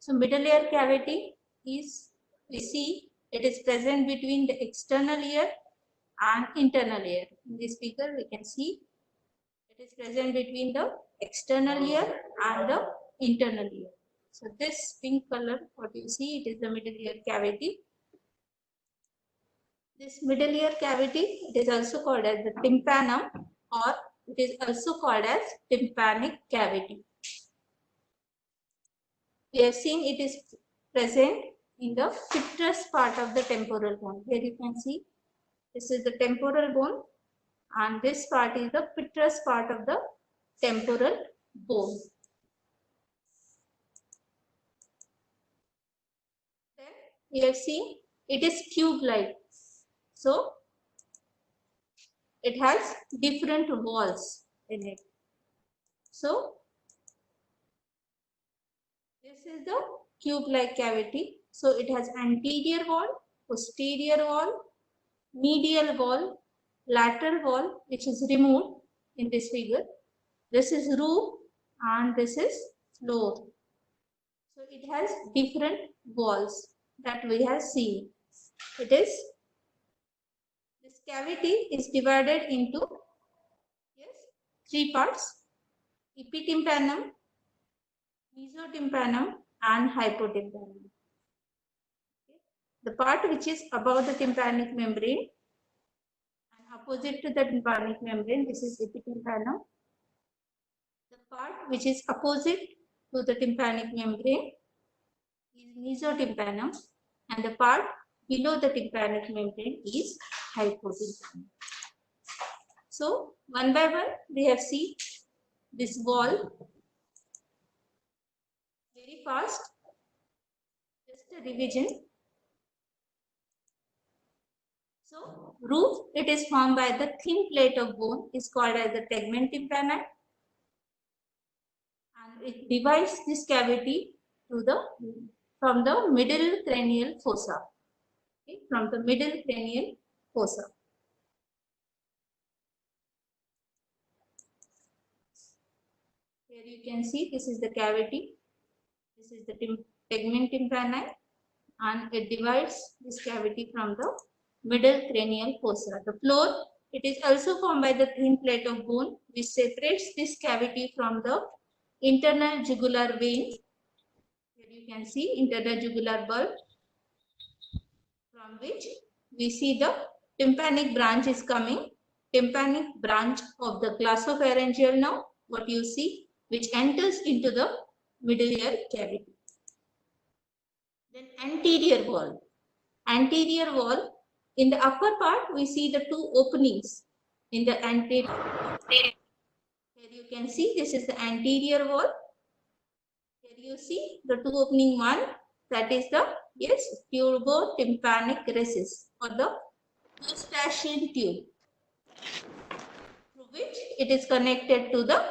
So middle ear cavity is, we see it is present between the external ear and internal ear. In this figure we can see it is present between the external ear and the internal ear. So this pink color, what you see, it is the middle ear cavity. This middle ear cavity, it is also called as the tympanum, or it is also called as tympanic cavity. We have seen it is present in the petrous part of the temporal bone. Here you can see this is the temporal bone and this part is the petrous part of the temporal bone. Then we have seen it is cube-like. So it has different walls in it. So this is the cube-like cavity. So it has anterior wall, posterior wall, medial wall, lateral wall, which is removed in this figure. This is roof and this is floor. So it has different walls that we have seen. This cavity is divided into three parts: epitympanum, mesotympanum, and hypotympanum. The part which is above the tympanic membrane and opposite to the tympanic membrane, this is epitympanum. The part which is opposite to the tympanic membrane is mesotympanum, and the part below the tympanic membrane is hypotympanum. So one by one we have seen this wall very fast. Just a revision. So roof, it is formed by the thin plate of bone, is called as the tegmen tympani, and it divides this cavity from the middle cranial fossa. Okay, from the middle cranial fossa. Here you can see this is the cavity. This is the tegmen tympani, and it divides this cavity from the middle cranial fossa. The floor, it is also formed by the thin plate of bone which separates this cavity from the internal jugular vein. Here you can see internal jugular bulb, from which we see the tympanic branch is coming. Tympanic branch of the glossopharyngeal nerve, what you see, which enters into the middle ear cavity. Then anterior wall. Anterior wall, in the upper part we see the two openings in the anterior. Here you can see this is the anterior wall. Here you see the two opening, one that is the tubotympanic recess or the Eustachian tube, through which it is connected to the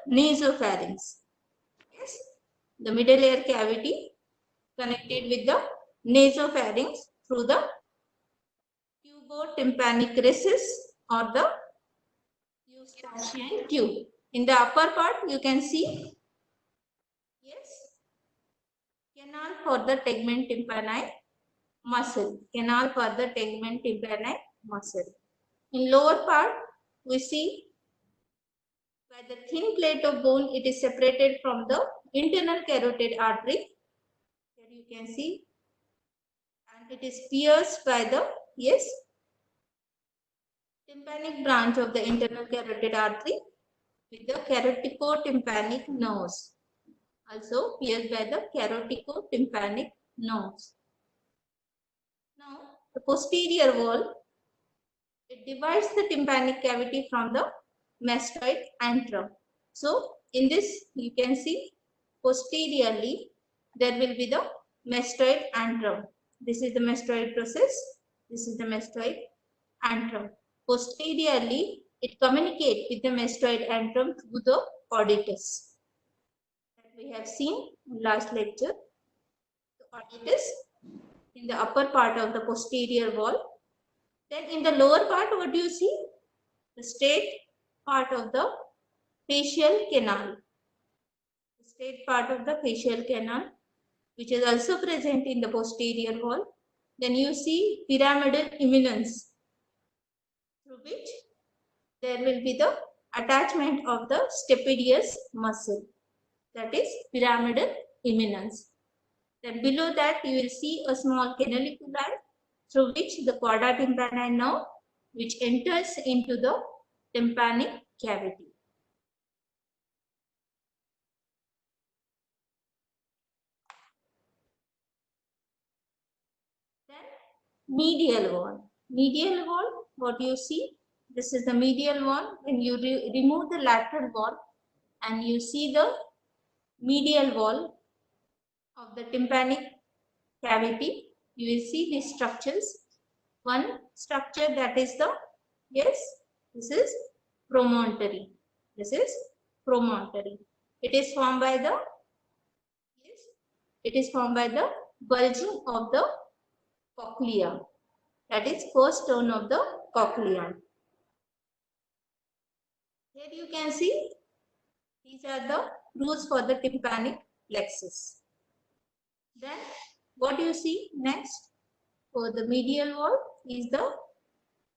nasopharynx. Yes, the middle ear cavity connected with the nasopharynx through the tubotympanic recess or the Eustachian tube. In the upper part you can see canal for the tegmen tympani muscle. Canal for the tegmen tympani muscle. In lower part we see by the thin plate of bone, it is separated from the internal carotid artery. Here you can see, and it is pierced by the tympanic branch of the internal carotid artery with the caroticotympanic nerves. Also pierced by the caroticotympanic nerves. Now the posterior wall, it divides the tympanic cavity from the mastoid antrum. So in this you can see posteriorly there will be the mastoid antrum. This is the mastoid process. This is the mastoid antrum. Posteriorly it communicates with the mastoid antrum through the auditus that we have seen in last lecture. The auditus in the upper part of the posterior wall. Then in the lower part, what do you see? The straight part of the facial canal. The posterior part of the facial canal, which is also present in the posterior wall. Then you see pyramidal eminence, through which there will be the attachment of the stapedius muscle, that is pyramidal eminence. Then below that you will see a small canaliculi through which the chorda tympani nerve, which enters into the tympanic cavity. Then medial wall. Medial wall, what you see, this is the medial wall. When you remove the lateral wall and you see the medial wall of the tympanic cavity, you will see these structures. One structure, that is the, yes, this is promontory. This is promontory. It is formed by the, yes, it is formed by the bulging of the cochlea. That is first turn of the cochlea. Here you can see these are the grooves for the tympanic plexus. Then what you see next for the medial wall is the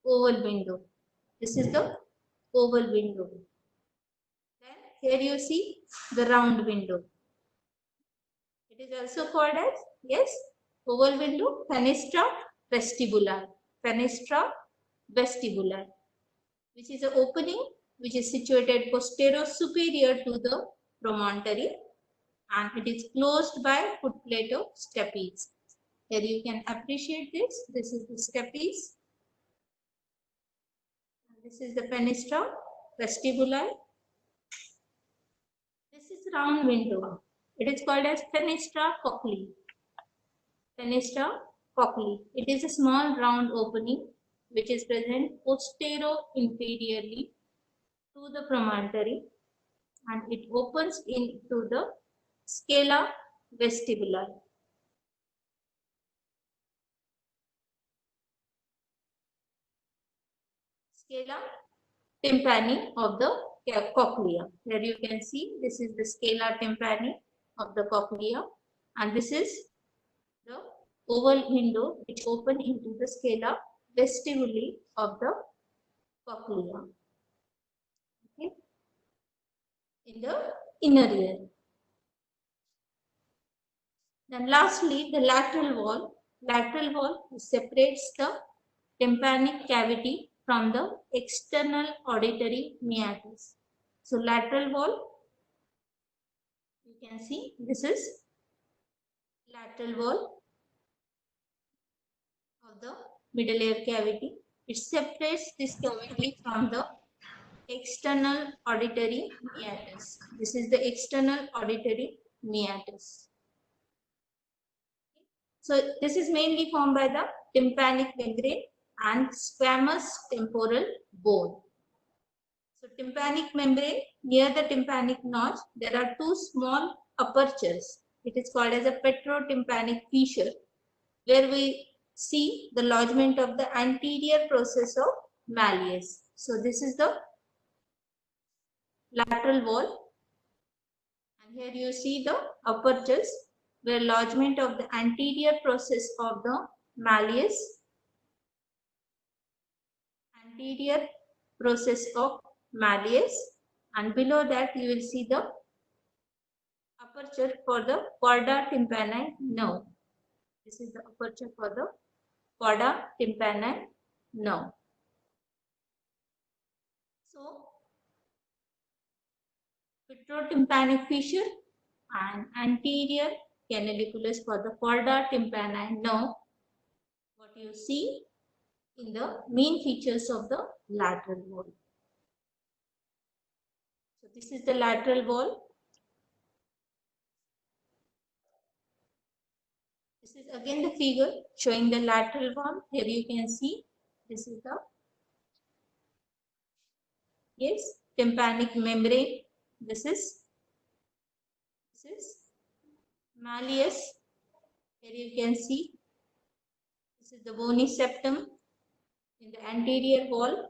oval window. This is the oval window. Then here you see the round window. It is also called as, yes, oval window, fenestra vestibuli. Fenestra vestibuli, which is an opening which is situated posterior superior to the promontory, and it is closed by footplate of stapes. Here you can appreciate this. This is the stapes. This is the fenestra vestibuli. This is round window. It is called as fenestra cochleae. Fenestra cochleae. It is a small round opening which is present posterior-inferiorly to the promontory, and it opens into the scala vestibuli. Scala tympani of the cochlea. Here you can see this is the scala tympani of the cochlea, and this is the oval window which open into the scala vestibuli of the cochlea. Okay. In the inner ear. Then lastly, the lateral wall. Lateral wall separates the tympanic cavity from the external auditory meatus. So lateral wall, you can see this is lateral wall of the middle ear cavity. It separates this cavity from the external auditory meatus. This is the external auditory meatus. So this is mainly formed by the tympanic membrane and squamous temporal bone. So tympanic membrane, near the tympanic notch, there are two small apertures. It is called as a petrotympanic fissure, where we see the lodgement of the anterior process of malleus. So this is the lateral wall, and here you see the apertures where lodgement of the anterior process of the malleus, anterior process of malleus, and below that you will see the aperture for the chorda tympani nerve. This is the aperture for the chorda tympani nerve. So petrotympanic fissure and anterior canaliculus for the chorda tympani nerve, what you see in the main features of the lateral wall. So this is the lateral wall. This is again the figure showing the lateral wall. Here you can see this is the, yes, tympanic membrane. This is malleus. Here you can see this is the bony septum in the anterior wall,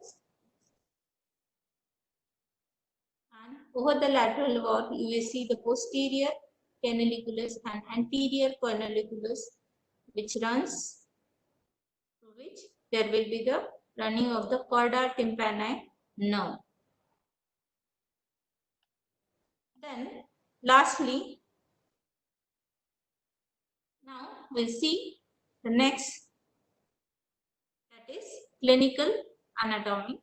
and over the lateral wall, you will see the posterior canaliculus and anterior canaliculus, which runs through which there will be the running of the chorda tympani nerve. Then lastly, now we'll see the next, that is clinical anatomy.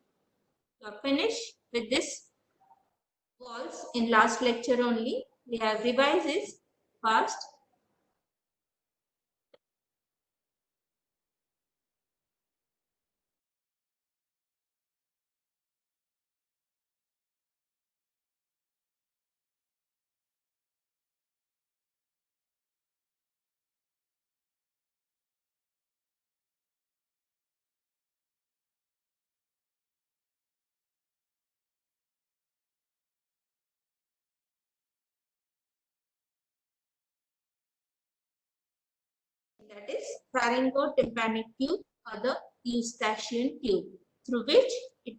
We are finished with this walls in last lecture only. We have revised this fast. That is pharyngotympanic tube or the Eustachian tube, through which it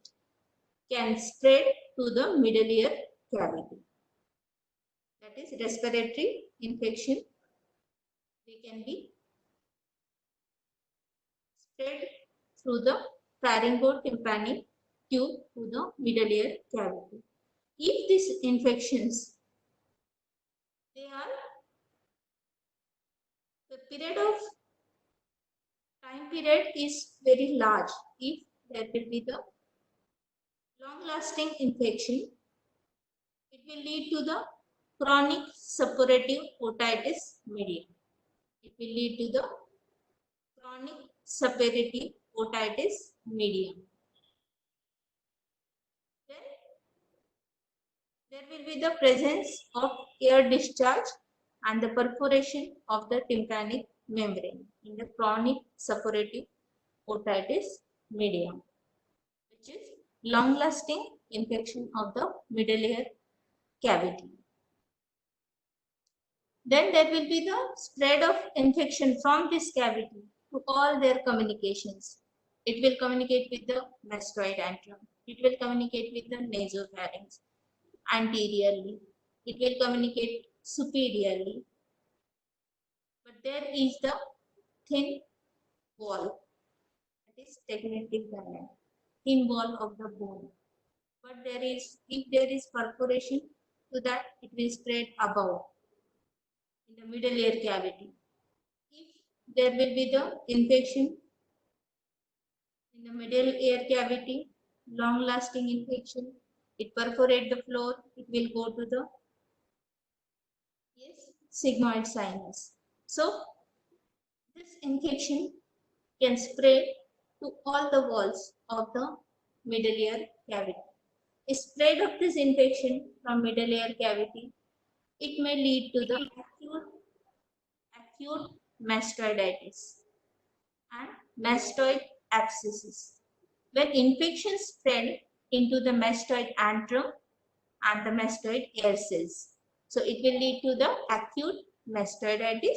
can spread to the middle ear cavity. That is respiratory infection. They can be spread through the pharyngotympanic tube to the middle ear cavity. If these infections, they are the period of time period is very large. If there will be the long lasting infection, it will lead to the chronic suppurative otitis media. It will lead to the chronic suppurative otitis media. Then there will be the presence of air discharge and the perforation of the tympanic membrane in the chronic suppurative otitis media, which is long-lasting infection of the middle ear cavity. Then there will be the spread of infection from this cavity to all their communications. It will communicate with the mastoid antrum. It will communicate with the nasopharynx anteriorly. It will communicate superiorly. But there is the thin wall, that is tegmental canal, thin wall of the bone. But there is, if there is perforation to that, it will spread above in the middle ear cavity. If there will be the infection in the middle ear cavity, long lasting infection, it perforate the floor, it will go to the sigmoid sinus. So this infection can spread to all the walls of the middle ear cavity. A spread of this infection from middle ear cavity, it may lead to the acute mastoiditis and mastoid abscesses. When infections spread into the mastoid antrum and the mastoid air cells, so it will lead to the acute mastoiditis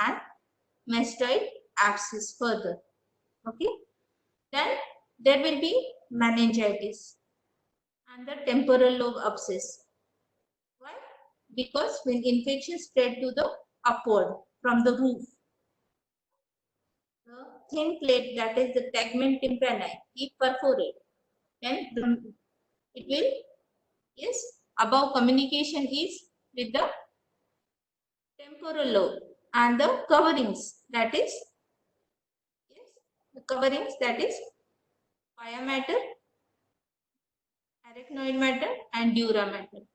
and mastoid abscess further. Okay. Then there will be meningitis and the temporal lobe abscess. Why? Because when infection spread to the upward from the roof, the thin plate, that is the tegmen tympani, it perforate, then it will, above communication is with the temporal lobe and the coverings, that is, the coverings, that is pia mater, arachnoid matter and dura mater.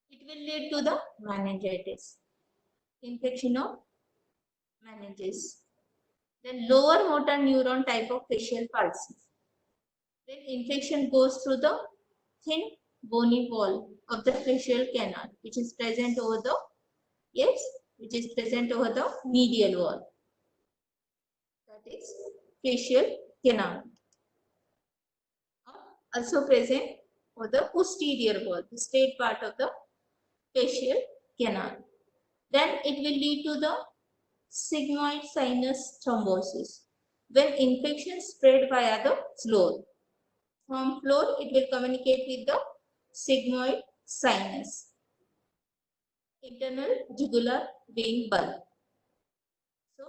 It will lead to the meningitis, infection of meninges. Then lower motor neuron type of facial palsy. Then infection goes through the thin bony wall of the facial canal, which is present over the, which is present over the medial wall. That is facial canal. Also present over the posterior wall, the straight part of the facial canal. Then it will lead to the sigmoid sinus thrombosis. When infection spread via the floor. From floor, it will communicate with the sigmoid sinus. Internal jugular vein bulb. So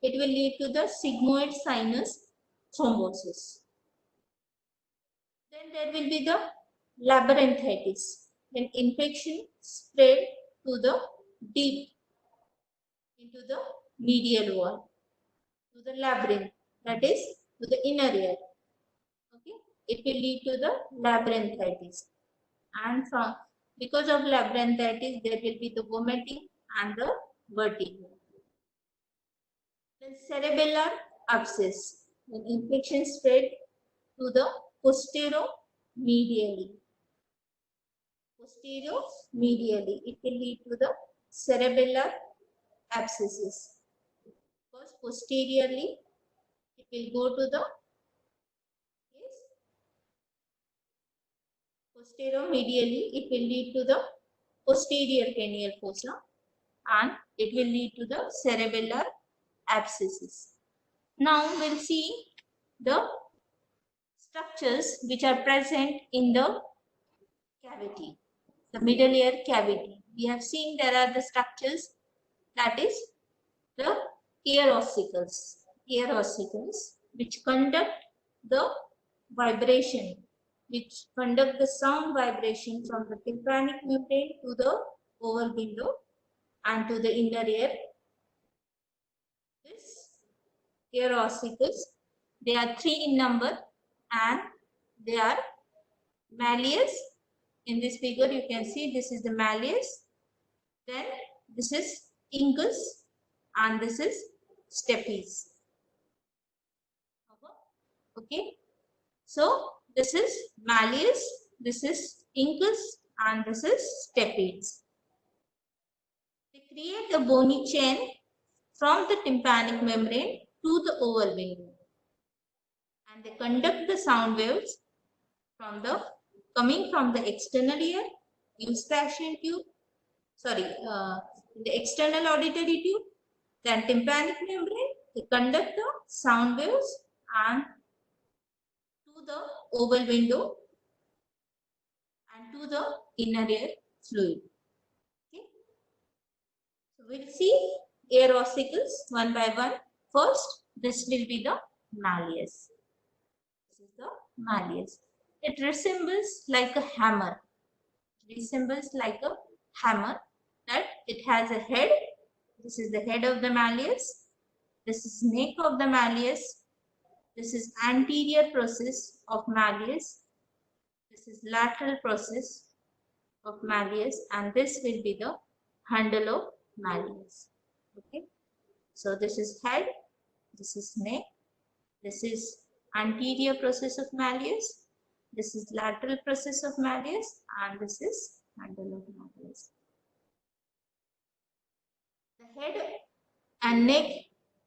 it will lead to the sigmoid sinus thrombosis. Then there will be the labyrinthitis, when infection spread to the deep into the medial wall, to the labyrinth, that is to the inner ear. Okay, it will lead to the labyrinthitis, and because of labyrinthitis there will be the vomiting and the vertigo. Then cerebellar abscess, when infection spread to the posteromedially. Posteromedially, it will lead to the cerebellar abscesses. Because posteriorly, it will go to the posteromedially, it will lead to the posterior cranial fossa, and it will lead to the cerebellar abscesses. Now we'll see the structures which are present in the cavity, the middle ear cavity. We have seen there are the structures, that is the ear ossicles, which conduct the vibration, which conduct the sound vibration from the tympanic membrane to the oval window and to the inner ear. This ear ossicles, they are 3 in number, and they are malleus. In this figure you can see this is the malleus, then this is incus, and this is stapes. Okay, so this is malleus, this is incus, and this is stapes. They create a bony chain from the tympanic membrane to the oval window, and they conduct the sound waves coming from the external ear, eustachian tube, the external auditory tube, then tympanic membrane. They conduct the sound waves and to the oval window and to the inner ear fluid. Okay. So we'll see ear ossicles one by one. First, this will be the malleus. This is the malleus. It resembles like a hammer. That it has a head. This is the head of the malleus. This is neck of the malleus. This is anterior process of malleus. This is lateral process of malleus, and this will be the handle of malleus. Okay. So this is head, this is neck, this is anterior process of malleus, this is lateral process of malleus, and this is handle of malleus. The head and neck,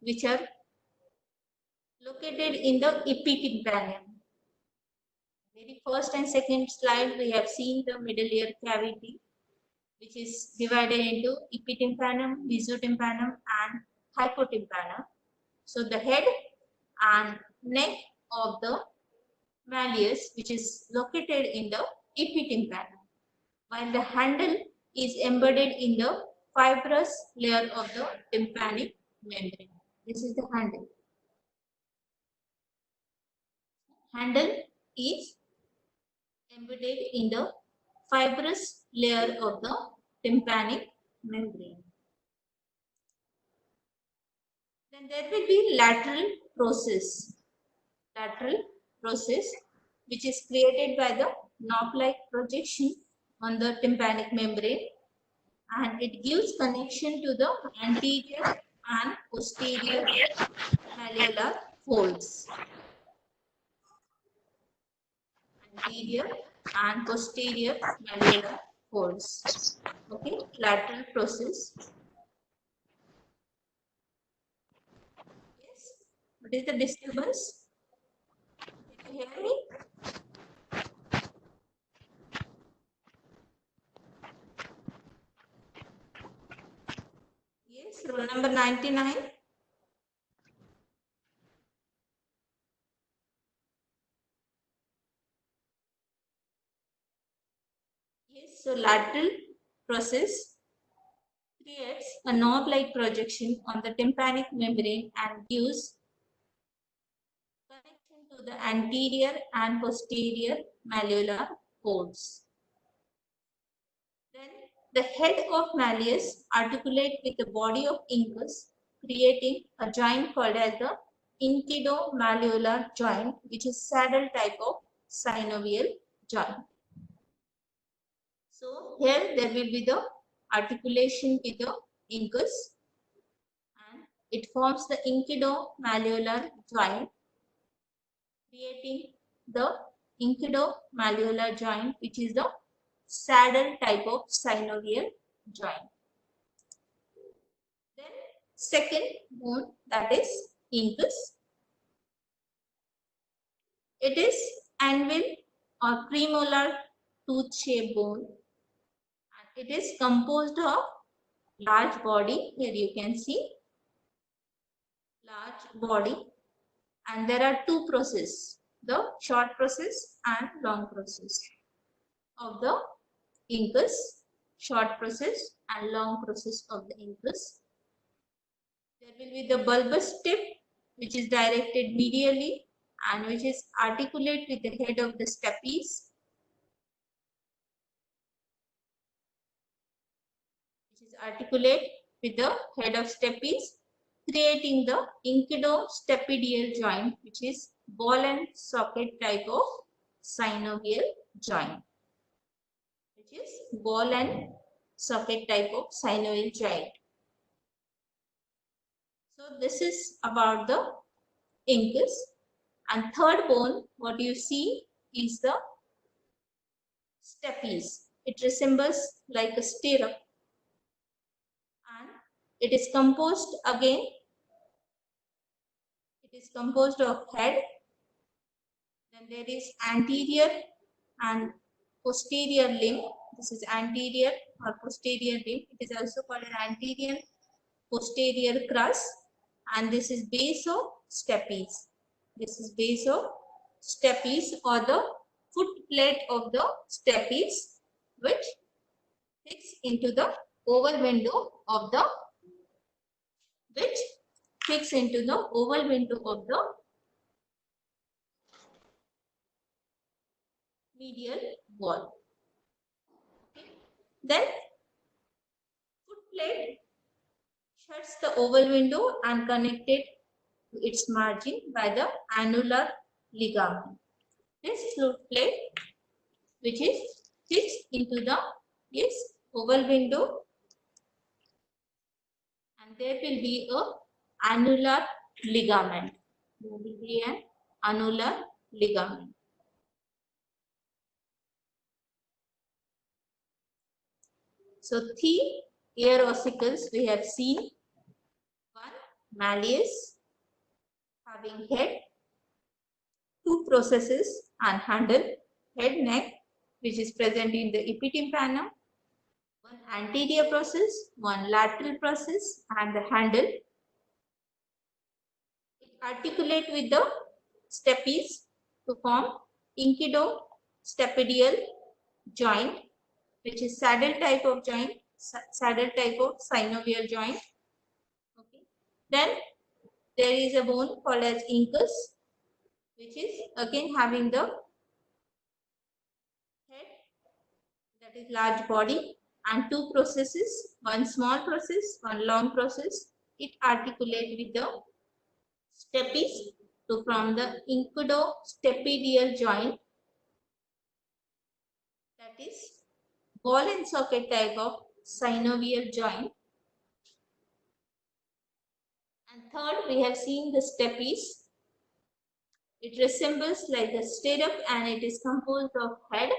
which are located in the epitympanum. Very first and second slide we have seen the middle ear cavity, which is divided into epitympanum, mesotympanum, and hypotympanum. So the head and neck of the malleus, which is located in the epitympanum, while the handle is embedded in the fibrous layer of the tympanic membrane. This is the handle. Handle is embedded in the fibrous layer of the tympanic membrane. Then there will be lateral process, which is created by the knob-like projection on the tympanic membrane, and it gives connection to the anterior and posterior malleolar folds. Anterior and posterior malleolar folds. Okay, lateral process. Yes. What is the disturbance? Can you hear me? Yes, roll number 99. lateral process creates a knob-like projection on the tympanic membrane and gives connection to the anterior and posterior malleolar cords. Then the head of malleus articulates with the body of incus, creating a joint called as the inquido-malleolar joint, which is saddle type of synovial joint. So here there will be the articulation with the incus and it forms the inquido-malleolar joint, creating the inquido-malleolar joint, which is the saddle type of synovial joint. Then second bone, that is incus. It is anvil or premolar tooth-shaped bone. And it is composed of large body. Here you can see large body, and there are two processes: the short process and long process of the incus. Short process and long process of the incus. There will be the bulbous tip, which is directed medially and which is articulate with the head of the stapes, creating the inquido-stapedial joint, which is ball and socket type of synovial joint. So this is about the incus. And third bone, what you see is the stapes. It resembles like a stirrup, and it is composed again. It is composed of head. Then there is anterior and posterior limb. This is anterior or posterior limb. It is also called an anterior posterior crus, and this is base of stapes. This is base of stapes or the foot plate of the stapes, which fits into the oval window of the medial wall. Okay. Then foot plate shuts the oval window and connected to its margin by the annular ligament. This foot plate, which is fixed into this oval window, and there will be a annular ligament. There will be an annular ligament. So three ear ossicles we have seen. One, malleus, having head, two processes and handle, head, neck, which is present in the epitympanum, one anterior process, one lateral process, and the handle. It articulate with the stapes to form inquido-stapedial joint, which is saddle type of joint, saddle type of synovial joint. Okay. Then there is a bone called as incus, which is again having the head, that is large body, and two processes, one small process, one long process. It articulates with the stapes to form the inquido-stapedial joint, that is ball and socket type of synovial joint. And third, we have seen the stapes. It resembles like a stirrup and it is composed of head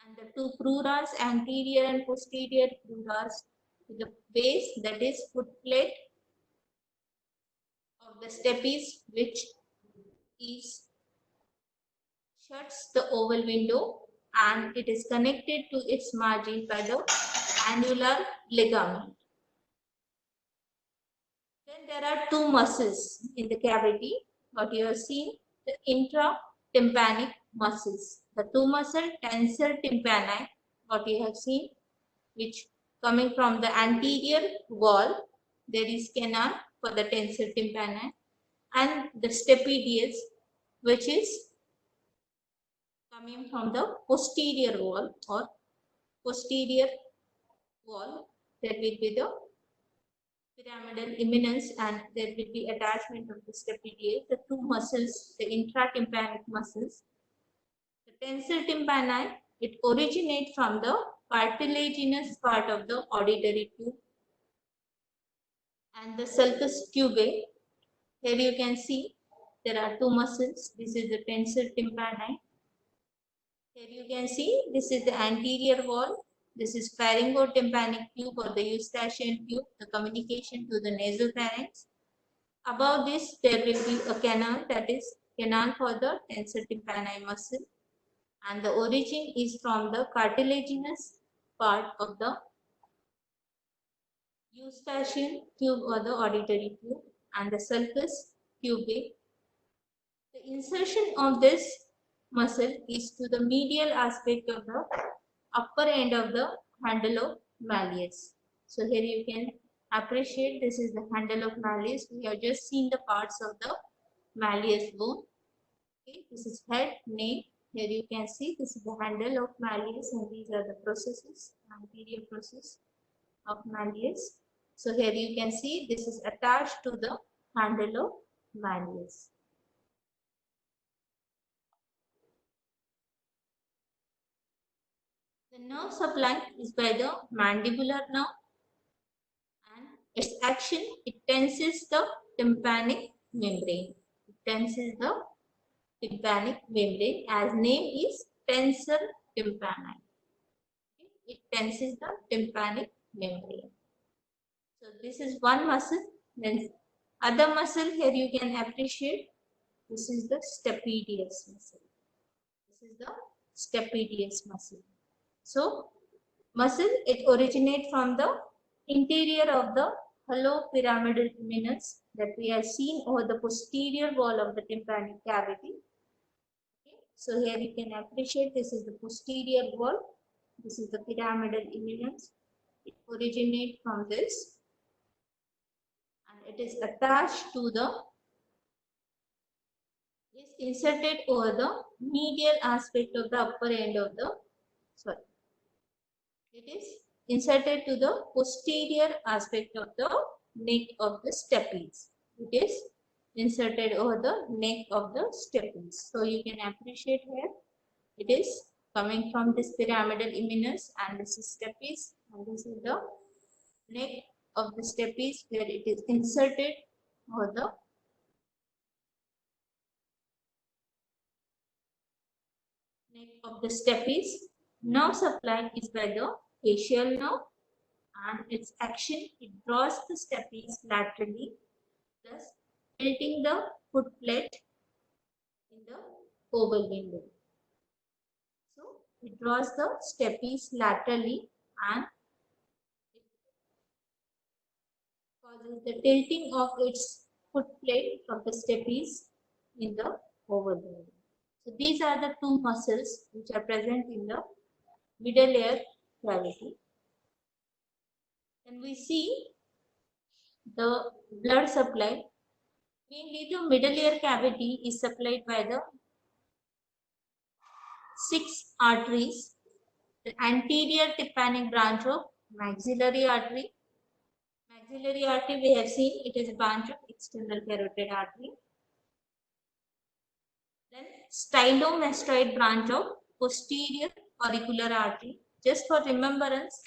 and the two cruras, anterior and posterior cruras, with the base, that is foot plate of the stapes, which is shuts the oval window and it is connected to its margin by the annular ligament. Then there are two muscles in the cavity. What you have seen, the intratympanic muscles. The two muscle tensor tympani, what you have seen, which coming from the anterior wall, there is canal for the tensor tympani, and the stapedius, which is coming from the posterior wall or posterior wall. That will be the pyramidal eminence, and there will be attachment of the stapedius, the two muscles, the intratympanic muscles. The tensor tympani, it originates from the cartilaginous part of the auditory tube and the sulcus cubae. Here you can see there are two muscles. This is the tensor tympani. Here you can see this is the anterior wall. This is pharyngotympanic tube or the eustachian tube, the communication to the nasopharynx. Above this, there will be a canal, that is canal for the tensor tympani muscle, and the origin is from the cartilaginous part of the eustachian tube or the auditory tube and the sulcus cubae. The insertion of this muscle is to the medial aspect of the upper end of the handle of malleus. So here you can appreciate this is the handle of malleus. We have just seen the parts of the malleus bone. Okay, this is head, neck. Here you can see this is the handle of malleus, and these are the processes, anterior process of malleus. So here you can see this is attached to the handle of malleus. The nerve supply is by the mandibular nerve, and its action, it tenses the tympanic membrane. It tenses the tympanic membrane, as name is tensor tympani. It tenses the tympanic membrane. So this is one muscle. Then other muscle, here you can appreciate, this is the stapedius muscle. This is the stapedius muscle. So muscle, it originates from the interior of the hollow pyramidal eminence that we have seen over the posterior wall of the tympanic cavity. Okay. So here you can appreciate this is the posterior wall. This is the pyramidal eminence. It originates from this, and it is attached to the, is inserted over the medial aspect of the upper end of the, it is inserted to the posterior aspect of the neck of the stapes. It is inserted over the neck of the stapes. So you can appreciate here, it is coming from this pyramidal eminence, and this is stapes, and this is the neck of the stapes where it is inserted over the neck of the stapes. Nerve supply is by the facial nerve, and its action, it draws the stapes laterally, thus tilting the foot plate in the oval window. So it draws the stapes laterally, and it causes the tilting of its foot plate of the stapes in the oval window. So these are the two muscles which are present in the middle ear cavity. And we see the blood supply. Mainly the middle ear cavity is supplied by the 6 arteries. The anterior tympanic branch of maxillary artery. Maxillary artery, we have seen it is a branch of external carotid artery. Then stylomastoid branch of posterior auricular artery. Just for remembrance,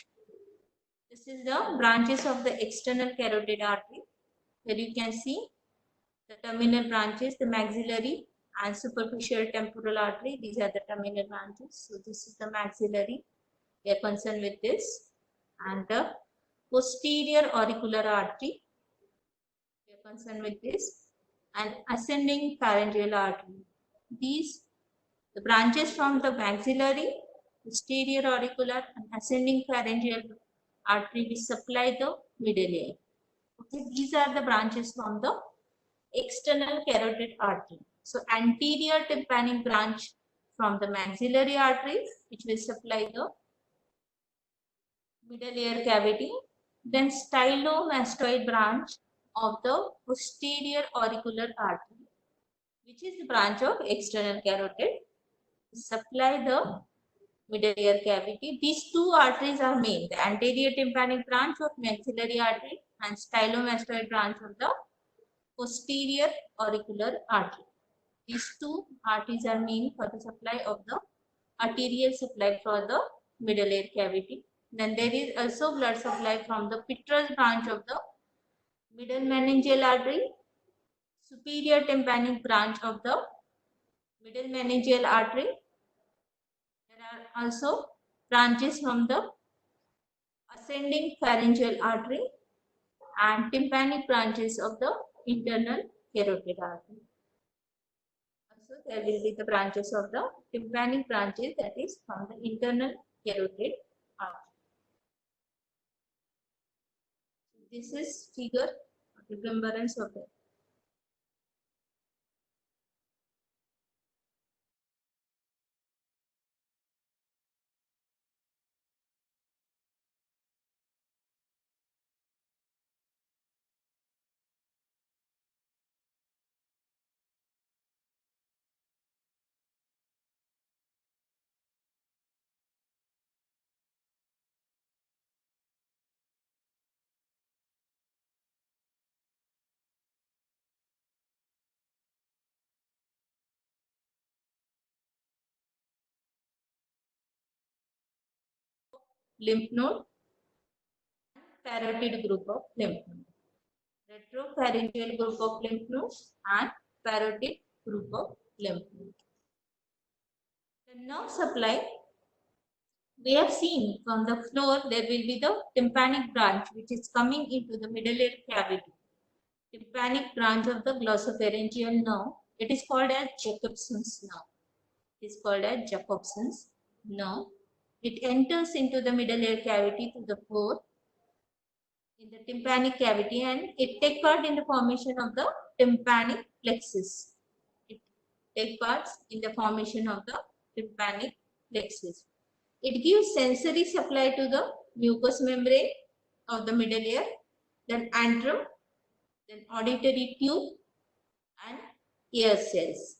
this is the branches of the external carotid artery. Here you can see the terminal branches, the maxillary and superficial temporal artery. These are the terminal branches. So this is the maxillary. We are concerned with this. And the posterior auricular artery. We are concerned with this. And ascending pharyngeal artery. These, the branches from the maxillary, posterior auricular and ascending pharyngeal artery, which supply the middle ear. Okay, these are the branches from the external carotid artery. So anterior tympanic branch from the maxillary arteries, which will supply the middle ear cavity. Then stylomastoid branch of the posterior auricular artery, which is the branch of external carotid, supply the middle ear cavity. These two arteries are main, the anterior tympanic branch of maxillary artery and stylomastoid branch of the posterior auricular artery. These two arteries are main for the supply of the arterial supply for the middle ear cavity. Then there is also blood supply from the petrous branch of the middle meningeal artery, superior tympanic branch of the middle meningeal artery. There are also branches from the ascending pharyngeal artery and tympanic branches of the internal carotid artery. Also, there will be the branches of the tympanic branches, that is from the internal carotid artery. This is figure of the remembrance of the lymph node, parotid group of lymph nodes, retropharyngeal group of lymph nodes and parotid group of lymph nodes. The nerve supply, we have seen from the floor there will be the tympanic branch which is coming into the middle ear cavity. Tympanic branch of the glossopharyngeal nerve. It is called as Jacobson's nerve. It is called as Jacobson's nerve. It enters into the middle ear cavity through the floor in the tympanic cavity and it takes part in the formation of the tympanic plexus. It takes part in the formation of the tympanic plexus. It gives sensory supply to the mucous membrane of the middle ear, then antrum, then auditory tube and ear cells.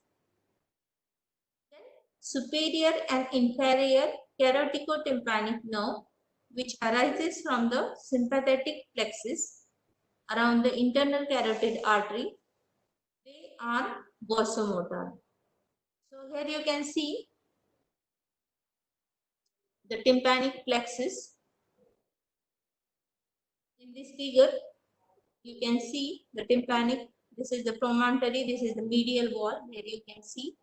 Then superior and inferior caroticotympanic nerve, which arises from the sympathetic plexus around the internal carotid artery. They are vasomotor. So here you can see the tympanic plexus. In this figure, you can see the tympanic. This is the promontory, this is the medial wall. Here you can see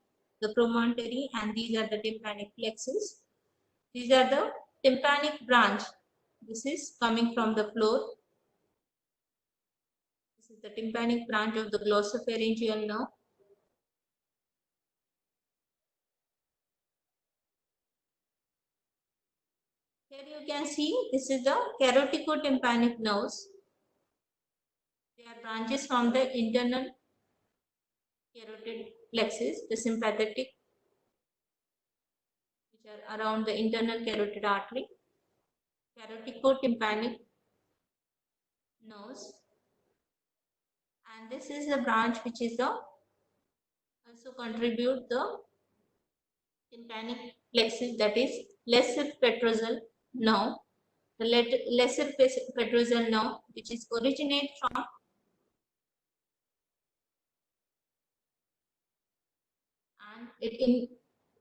the promontory and these are the tympanic plexus. These are the tympanic branch. This is coming from the floor. This is the tympanic branch of the glossopharyngeal nerve. Here you can see this is the caroticotympanic nerves. They are branches from the internal carotid plexus, the sympathetic, which are around the internal carotid artery. Caroticotympanic nerves, and this is the branch which is the also contribute the tympanic plexus, that is lesser petrosal nerve. The lesser petrosal nerve, which is originate from and it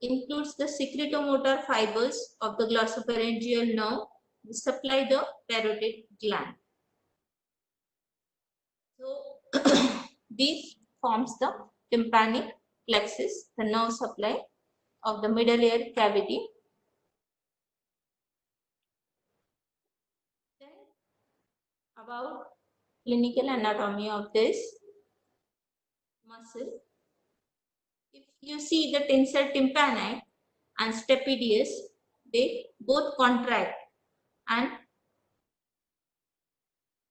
includes the secretomotor fibers of the glossopharyngeal nerve which supply the parotid gland. So this forms the tympanic plexus, the nerve supply of the middle ear cavity. Then about clinical anatomy of this muscle. If you see the tensor tympani and stapedius, they both contract and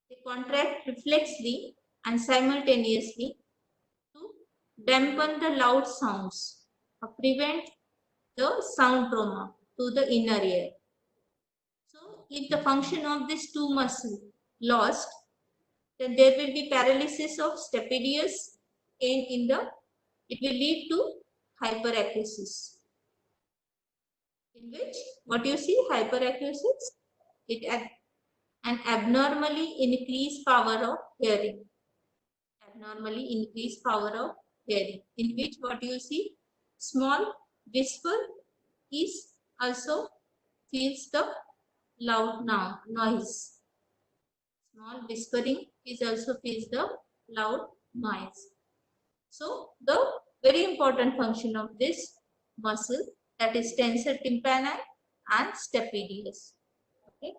they contract reflexly and simultaneously to dampen the loud sounds or prevent the sound trauma to the inner ear. So if the function of these two muscles lost, then there will be paralysis of stapedius, and it will lead to hyperacusis. In which, what you see, hyperacusis, an abnormally increased power of hearing. Abnormally increased power of hearing. In which, what you see, small whisper is also feels the loud noise. Small whispering is also feels the loud noise. So the very important function of this muscle, that is tensor tympani and stapedius. Okay.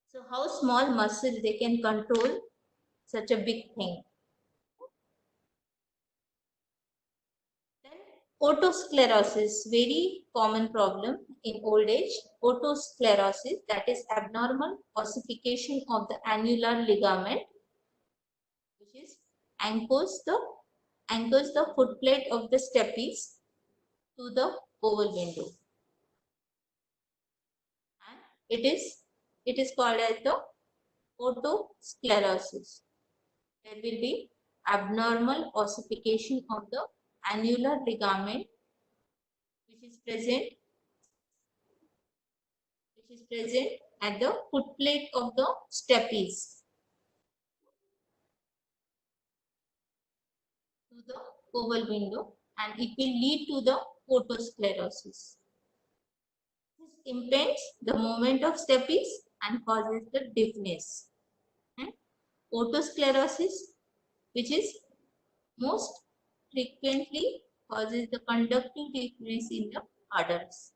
So how small muscle they can control such a big thing. Then otosclerosis, very common problem in old age. Otosclerosis, that is abnormal ossification of the annular ligament, which is anchors the foot plate of the stapes to the oval window, and it is called as the otosclerosis. There will be abnormal ossification of the annular ligament which is present at the foot plate of the stapes to the oval window, and it will lead to the otosclerosis. This impedes the movement of stapes and causes the deafness. And otosclerosis, which is most frequently causes the conductive deafness in the adults.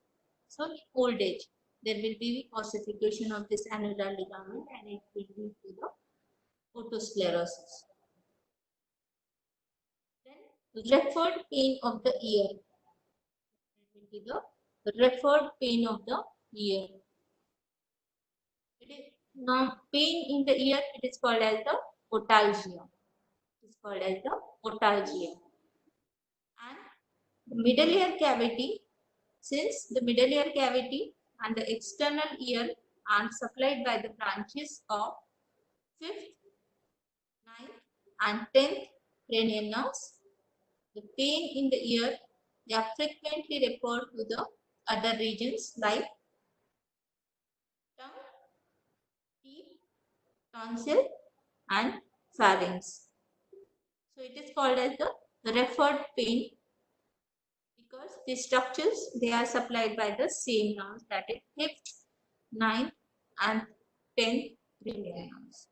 So in old age, there will be ossification of this annular ligament and it will lead to the otosclerosis. Then referred pain of the ear. It will be the referred pain of the ear. It is now pain in the ear. It is called as the otalgia. It is called as the otalgia. And the middle ear cavity, since the middle ear cavity and the external ear are supplied by the branches of 5th, 9th and 10th cranial nerves, the pain in the ear, they are frequently referred to the other regions like tongue, teeth, tonsil and pharynx. So it is called as the referred pain because the structures, they are supplied by the same nerves, that is 5th, 9th and 10th cranial nerves.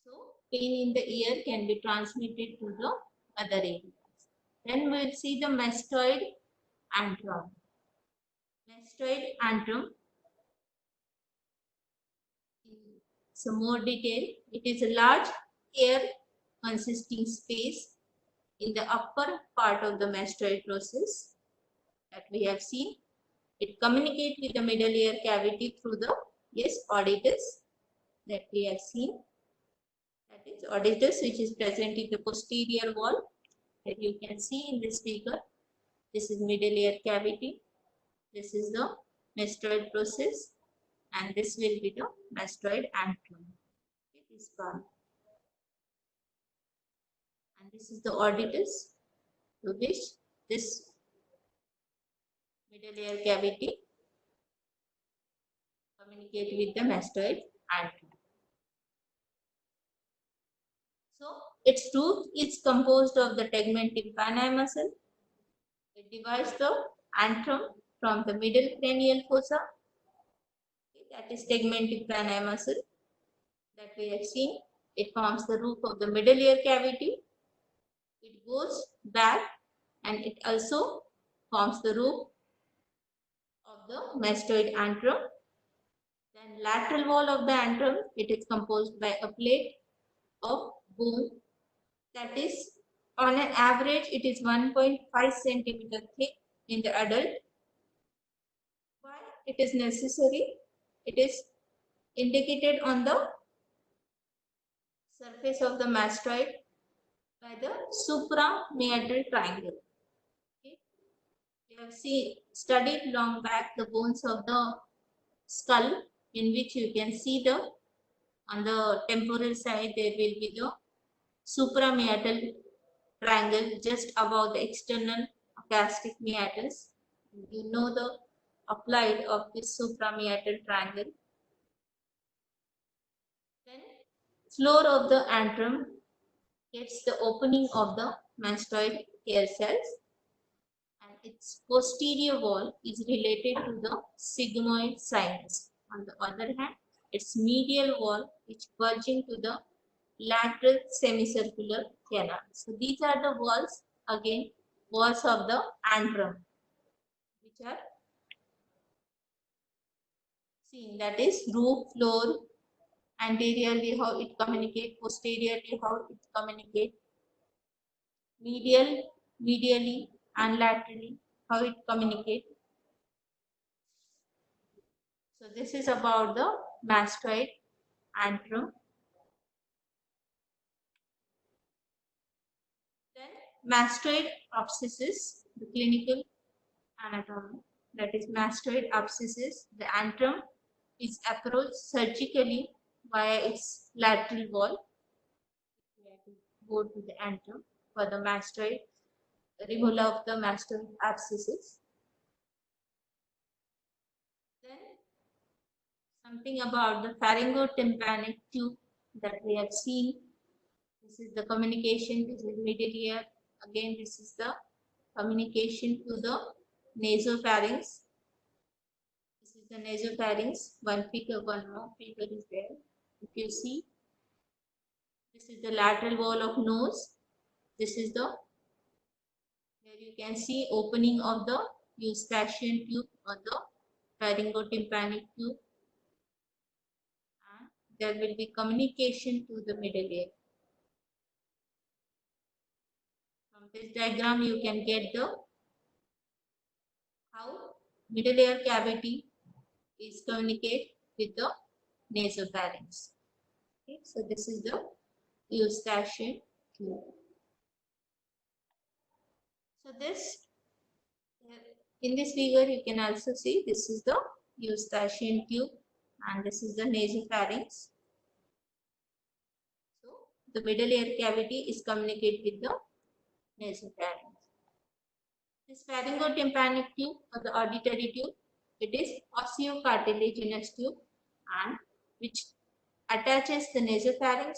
So pain in the ear can be transmitted to the other areas. Then we will see the mastoid antrum. Mastoid antrum, in some more detail, it is a large air consisting space in the upper part of the mastoid process that we have seen. It communicates with the middle ear cavity through the auditus that we have seen. That is auditus, which is present in the posterior wall that you can see in this figure. This is middle ear cavity. This is the mastoid process, and this will be the mastoid antrum. Okay, this part. And this is the auditus, to which this middle ear cavity communicate with the mastoid antrum. So its roof is composed of the tegmen tympani muscle. It divides the antrum from the middle cranial fossa. That is tegmen tympani muscle that we have seen. It forms the roof of the middle ear cavity. It goes back and it also forms the roof of the mastoid antrum. Then lateral wall of the antrum, it is composed by a plate of bone, that is on an average it is 1.5 centimeter thick in the adult. Why it is necessary? It is indicated on the surface of the mastoid by the suprameatal triangle. Okay. have studied long back the bones of the skull, in which you can see on the temporal side there will be the suprameatal triangle just above the external acoustic meatus. You know the applied of this suprameatal triangle. Then floor of the antrum gets the opening of the mastoid hair cells, and its posterior wall is related to the sigmoid sinus. On the other hand, its medial wall is bulging to the lateral semicircular canal. So these are the walls, again, walls of the antrum, which are seen, that is roof, floor, anteriorly how it communicates, posteriorly how it communicates, medially and laterally how it communicates. So this is about the mastoid antrum. Then mastoid abscesses, the clinical anatomy, that is mastoid abscesses. The antrum is approached surgically via its lateral wall. We have to go to the antrum for the mastoid removal of the mastoid abscesses. Then something about the pharyngotympanic tube that we have seen. This is the communication, this is middle ear. Again, this is the communication to the nasopharynx. This is the nasopharynx. One more figure is there. If you see, this is the lateral wall of nose. This is the, here you can see opening of the eustachian tube or the pharyngotympanic tube. And there will be communication to the middle ear. From this diagram, you can get the how middle ear cavity is communicate with the nasopharynx. Okay, so this is the eustachian tube. So this, in this figure, you can also see this is the eustachian tube and this is the nasopharynx. So the middle ear cavity is communicate with the nasopharynx. This pharyngotympanic tube or the auditory tube, it is osteocartilaginous tube and which attaches the nasopharynx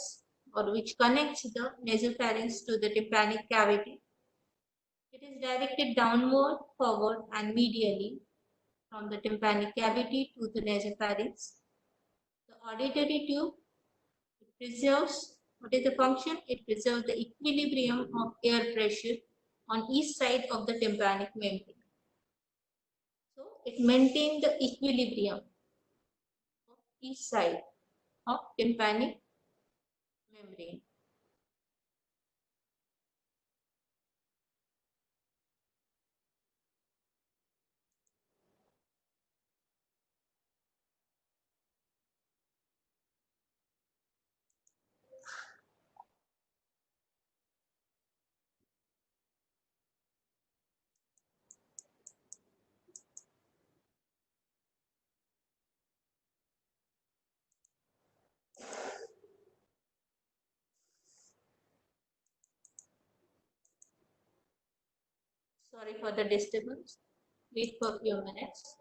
or which connects the nasopharynx to the tympanic cavity. It is directed downward, forward and medially from the tympanic cavity to the nasopharynx. The auditory tube, it preserves, what is the function? It preserves the equilibrium of air pressure on each side of the tympanic membrane. So it maintains the equilibrium of each side of tympanic membrane. Sorry for the disturbance. Wait for a few minutes.